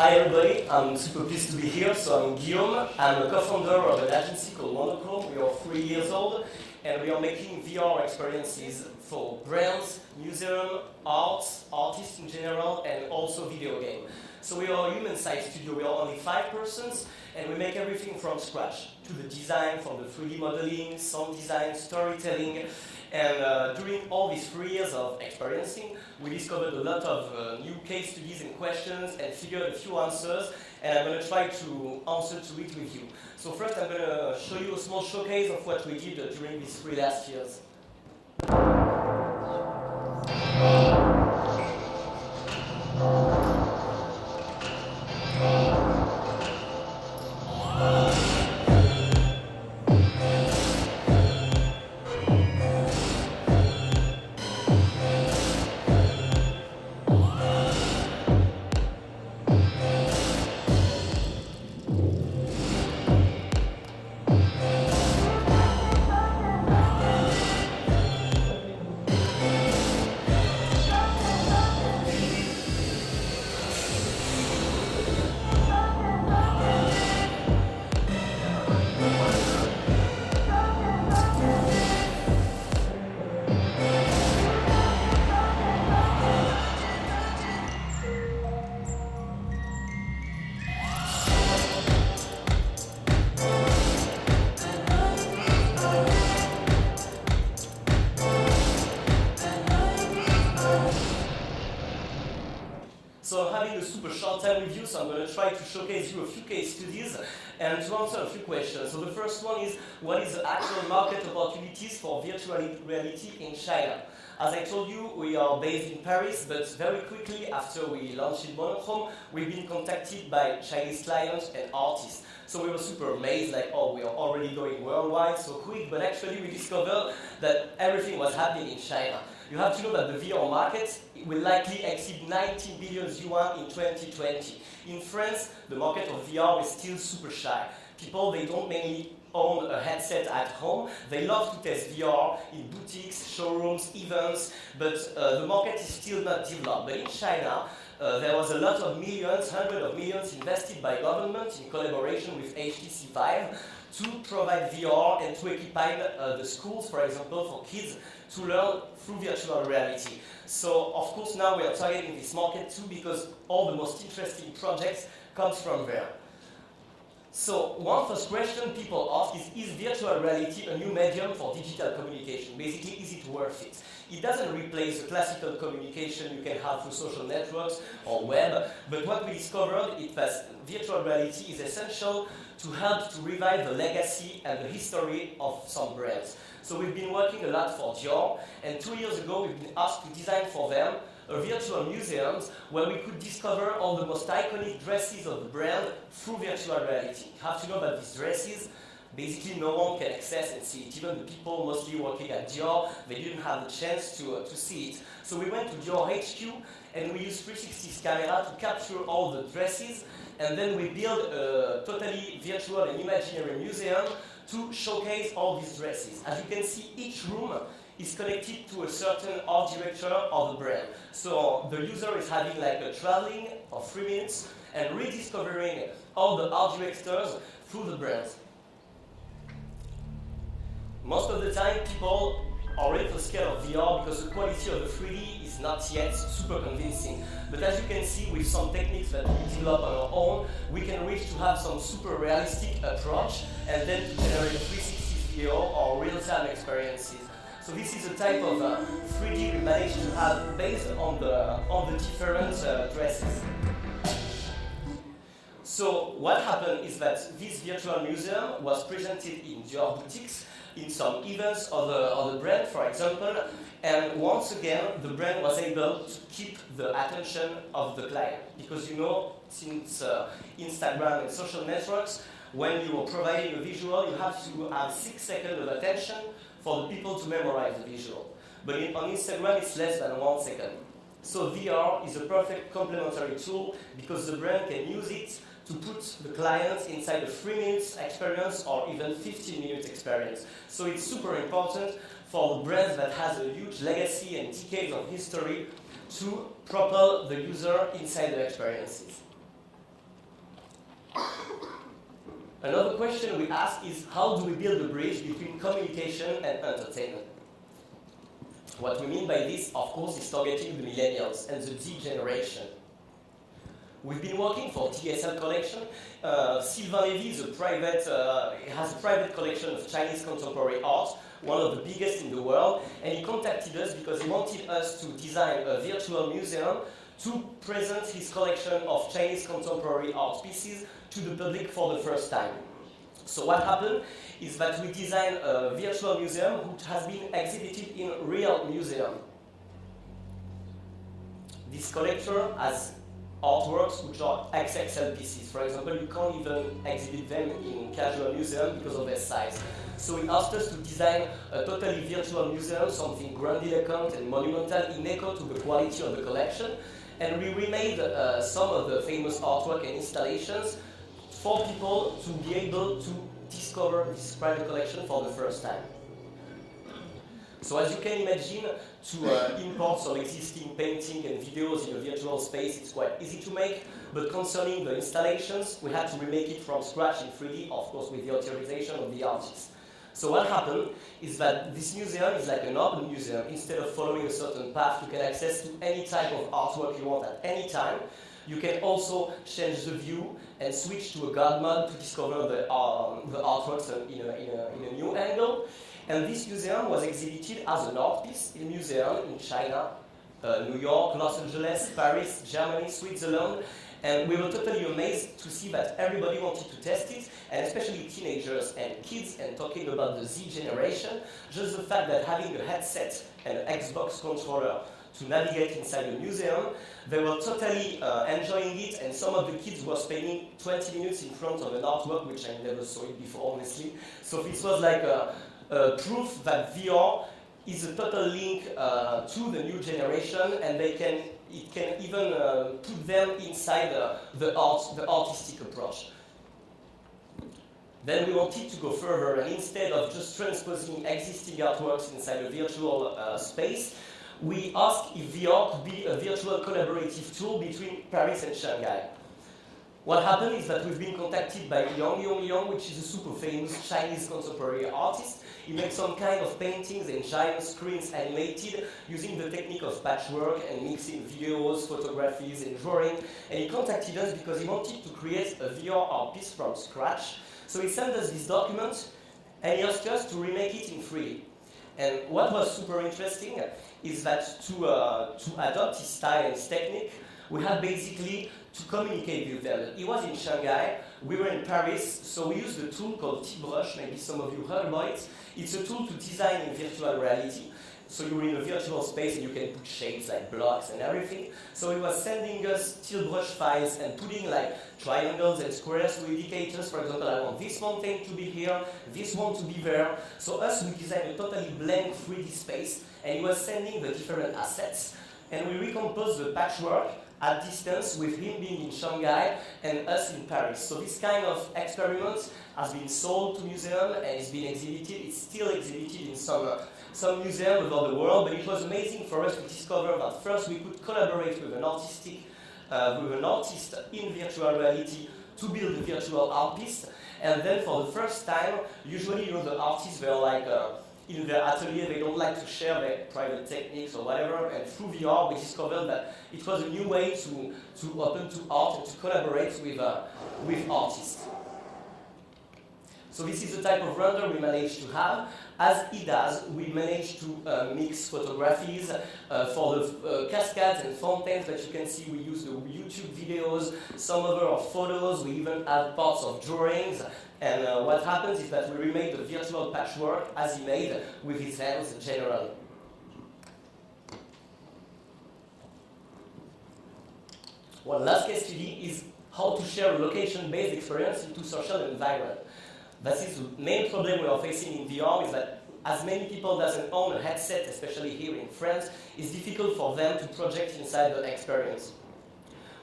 Hi everybody, I'm super pleased to be here. So I'm Guillaume, I'm a co-founder of an agency called MONOCHROME. We are 3 years old and we are making VR experiences for brands, museum, arts, artists in general, and also video game. So we are a human-sized studio, we are only 5 persons, and we make everything from scratch, to the design, from the 3D modeling, sound design, storytelling. And during all these 3 years of experiencing, we discovered a lot of new case studies and questions and figured a few answers, and I'm going to try to answer to it with you. So first I'm going to show you a small showcase of what we did during these 3 last years. So I'm having a super short time with you, so I'm going to try to showcase you a few case studies and to answer a few questions. So the first one is, what is the actual market opportunities for virtual reality in China? As I told you, we are based in Paris, but very quickly after we launched MONOCHROME, we've been contacted by Chinese clients and artists. So we were super amazed, like, oh, we are already going worldwide so quick, but actually we discovered that everything was happening in China. You have to know that the VR market will likely exceed 90 billion yuan in 2020. In France, the market of VR is still super shy. People, they don't mainly own a headset at home. They love to test VR in boutiques, showrooms, events, but the market is still not developed. But in China, there was a lot of millions, hundreds of millions invested by government in collaboration with HTC Vive to provide VR and to equip the schools, for example, for kids to learn through virtual reality. So, of course, now we are targeting this market too because all the most interesting projects comes from there. So, one first question people ask is virtual reality a new medium for digital communication? Basically, is it worth it? It doesn't replace the classical communication you can have through social networks or web, but what we discovered is that virtual reality is essential to help to revive the legacy and the history of some brands. So we've been working a lot for Dior, and 2 years ago we've been asked to design for them a virtual museum where we could discover all the most iconic dresses of the brand through virtual reality. You have to know that these dresses, basically no one can access and see it. Even the people mostly working at Dior, they didn't have the chance to see it. So we went to Dior HQ and we used 360 camera to capture all the dresses, and then we built a totally virtual and imaginary museum to showcase all these dresses. As you can see, each room is connected to a certain art director of the brand. So the user is having like a traveling of 3 minutes and rediscovering all the art directors through the brands. Most of the time, people are a little scared of VR because the quality of the 3D is not yet super convincing. But as you can see, with some techniques that we develop on our own, we can reach to have some super realistic approach and then to generate 360 video or real-time experiences. So this is the type of 3D we managed to have based on the different dresses. So what happened is that this virtual museum was presented in Dior boutiques, in some events of the brand, for example, and once again the brand was able to keep the attention of the client. Because you know, since Instagram and social networks, when you are providing a visual, you have to have 6 seconds of attention for the people to memorize the visual. But on Instagram, it's less than 1 second. So VR is a perfect complementary tool because the brand can use it to put the clients inside a 3 minutes experience or even 15 minutes experience. So it's super important for the brands that has a huge legacy and decades of history to propel the user inside the experiences. Another question we ask is, how do we build a bridge between communication and entertainment? What we mean by this, of course, is targeting the millennials and the Z generation. We've been working for TSL collection. Sylvain Lévy has a private collection of Chinese contemporary art, one of the biggest in the world, and he contacted us because he wanted us to design a virtual museum to present his collection of Chinese contemporary art pieces to the public for the first time. So what happened is that we designed a virtual museum which has been exhibited in a real museum. This collector has artworks which are XXL pieces. For example, you can't even exhibit them in casual museum because of their size. So he asked us to design a totally virtual museum, something grandiloquent and monumental in echo to the quality of the collection. And we remade some of the famous artwork and installations for people to be able to discover this private collection for the first time. So as you can imagine, to import some existing painting and videos in a virtual space, it's quite easy to make, but concerning the installations, we had to remake it from scratch in 3D, of course with the authorization of the artist. So what happened is that this museum is like an open museum. Instead of following a certain path, you can access to any type of artwork you want at any time. You can also change the view and switch to a guard mode to discover the artworks in a new angle. And this museum was exhibited as an art piece in a museum in China, New York, Los Angeles, Paris, Germany, Switzerland. And we were totally amazed to see that everybody wanted to test it, and especially teenagers and kids, and talking about the Z generation, just the fact that having a headset and an Xbox controller to navigate inside the museum, they were totally enjoying it, and some of the kids were spending 20 minutes in front of an artwork, which I never saw it before, honestly. So this was like a proof that VR is a total link to the new generation, and it can even put them inside the artistic approach. Then we wanted to go further, and instead of just transposing existing artworks inside a virtual space, we asked if VR could be a virtual collaborative tool between Paris and Shanghai. What happened is that we've been contacted by Yang, which is a super famous Chinese contemporary artist. He makes some kind of paintings and giant screens animated using the technique of patchwork and mixing videos, photographies, and drawing. And he contacted us because he wanted to create a VR art piece from scratch. So he sent us this document, and he asked us to remake it in 3D. And what was super interesting is that to adopt his style and his technique, we had basically to communicate with them. He was in Shanghai, we were in Paris, so we used a tool called T-Brush, maybe some of you heard about it. It's a tool to design in virtual reality. So you're in a virtual space and you can put shapes like blocks and everything. So he was sending us T-Brush files and putting like triangles and squares to indicators. For example, I want this mountain to be here, this one to be there. So us, we designed a totally blank 3D space, and he was sending the different assets. And we recomposed the patchwork at distance with him being in Shanghai and us in Paris. So this kind of experiment has been sold to museums and it's been exhibited. It's still exhibited in some museums over the world, but it was amazing for us to discover that first we could collaborate with an artist in virtual reality to build a virtual art piece. And then for the first time, usually the artists, they're like in their atelier, they don't like to share their private techniques or whatever, and through VR we discovered that it was a new way to open to art and to collaborate with artists. So this is the type of render we managed to have. As it does, we managed to mix photographies for the cascades and fountains that you can see. We use the YouTube videos, some of our photos, we even have parts of drawings. And what happens is that we remade the virtual patchwork as he made with his hands generally. One last case study is how to share a location-based experience into social environment. That is the main problem we are facing in VR, is that as many people doesn't own a headset, especially here in France, it's difficult for them to project inside the experience.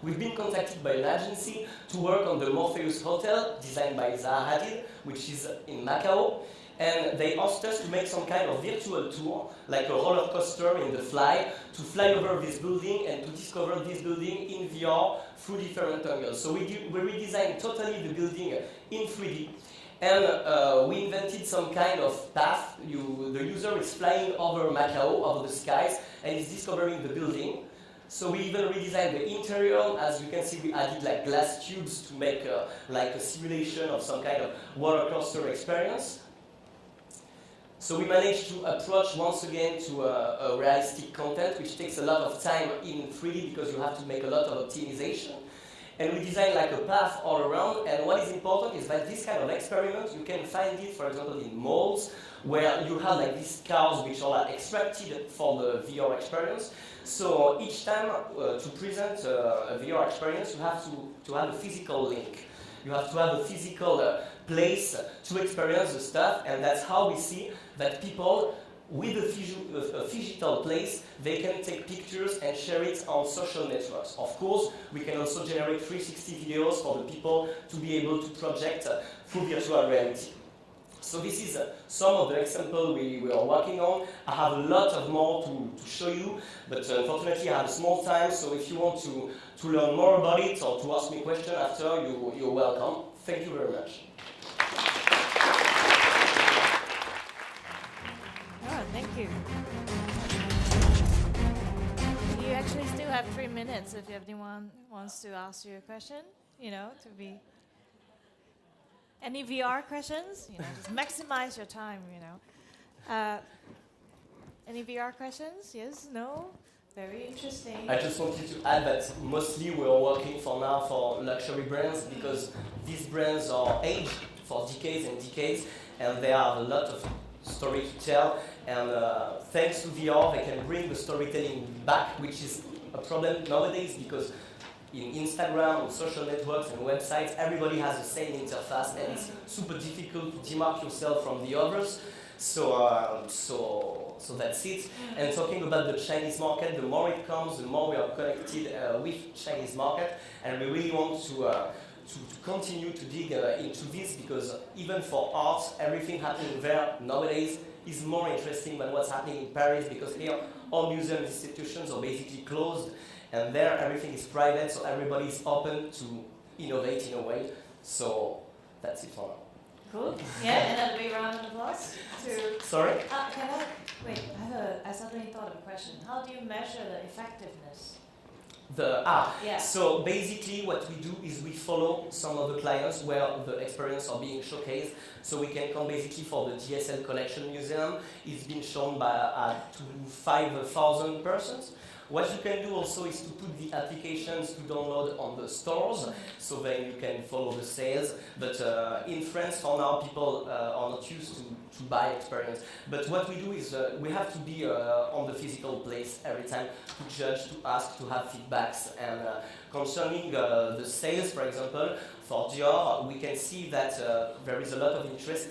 we've been contacted by an agency to work on the Morpheus Hotel, designed by Zaha Hadid, which is in Macau. And they asked us to make some kind of virtual tour, like a roller coaster in the fly, to fly over this building and to discover this building in VR through different angles. So we redesigned totally the building in 3D. And we invented some kind of path. The user is flying over Macau, over the skies, and is discovering the building. So we even redesigned the interior. As you can see, we added like glass tubes to make like a simulation of some kind of roller coaster experience. So we managed to approach once again to a realistic content, which takes a lot of time in 3D because you have to make a lot of optimization. And we designed like a path all around. And what is important is that this kind of experiment, you can find it, for example, in malls, where you have like these cars which are extracted for the VR experience. So each time to present a VR experience, you have to have a physical link. You have to have a physical place to experience the stuff, and that's how we see that people with a physical place, they can take pictures and share it on social networks. Of course, we can also generate 360 videos for the people to be able to project through virtual reality. So this is some of the examples we are working on. I have a lot of more to show you, but unfortunately I have a small time, so if you want to learn more about it or to ask me questions after, you're welcome. Thank you very much. Oh, thank you. You actually still have 3 minutes if anyone wants to ask you a question, to be... Any VR questions? Just maximize your time, Any VR questions? Yes? No? Very interesting. I just wanted to add that mostly we are working for now for luxury brands because these brands are aged for decades and decades and they have a lot of story to tell, and thanks to VR they can bring the storytelling back, which is a problem nowadays because in Instagram, on social networks and websites, everybody has the same interface and it's super difficult to demark yourself from the others. So that's it. And talking about the Chinese market, the more it comes, the more we are connected with Chinese market, and we really want to continue to dig into this because even for art, everything happening there nowadays is more interesting than what's happening in Paris because here all museum institutions are basically closed. And there, everything is private, so everybody is open to innovate in a way. So that's it for now. Cool. Yeah, and a big round of applause. Sorry? Wait, I suddenly thought of a question. How do you measure the effectiveness? Yeah. So basically what we do is we follow some of the clients where the experience are being showcased. So we can come basically for the GSL Collection Museum. It's been shown by to 5,000 persons. What you can do also is to put the applications to download on the stores, so then you can follow the sales. But in France, for now, people are not used to buy experience. But what we do is we have to be on the physical place every time to judge, to ask, to have feedbacks. And concerning the sales, for example, for Dior, we can see that there is a lot of interest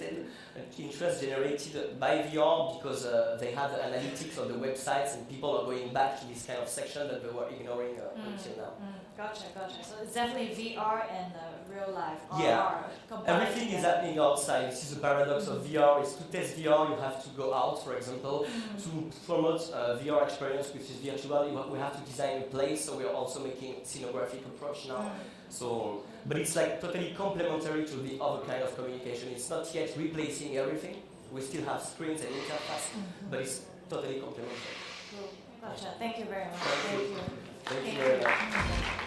generated by VR because they have the analytics on the websites and people are going back to this kind of section that they were ignoring until now. Gotcha. So it's definitely VR and real life. Yeah, everything is happening outside. This is a paradox of VR. Is to test VR, you have to go out, for example. To promote VR experience, which is virtual, we have to design a place, so we are also making scenographic approach now. So, but it's like totally complementary to the other kind of communication. It's not yet replacing everything. We still have screens and interface, but it's totally complementary. Cool. Gotcha. Thank you very much. Thank you very much.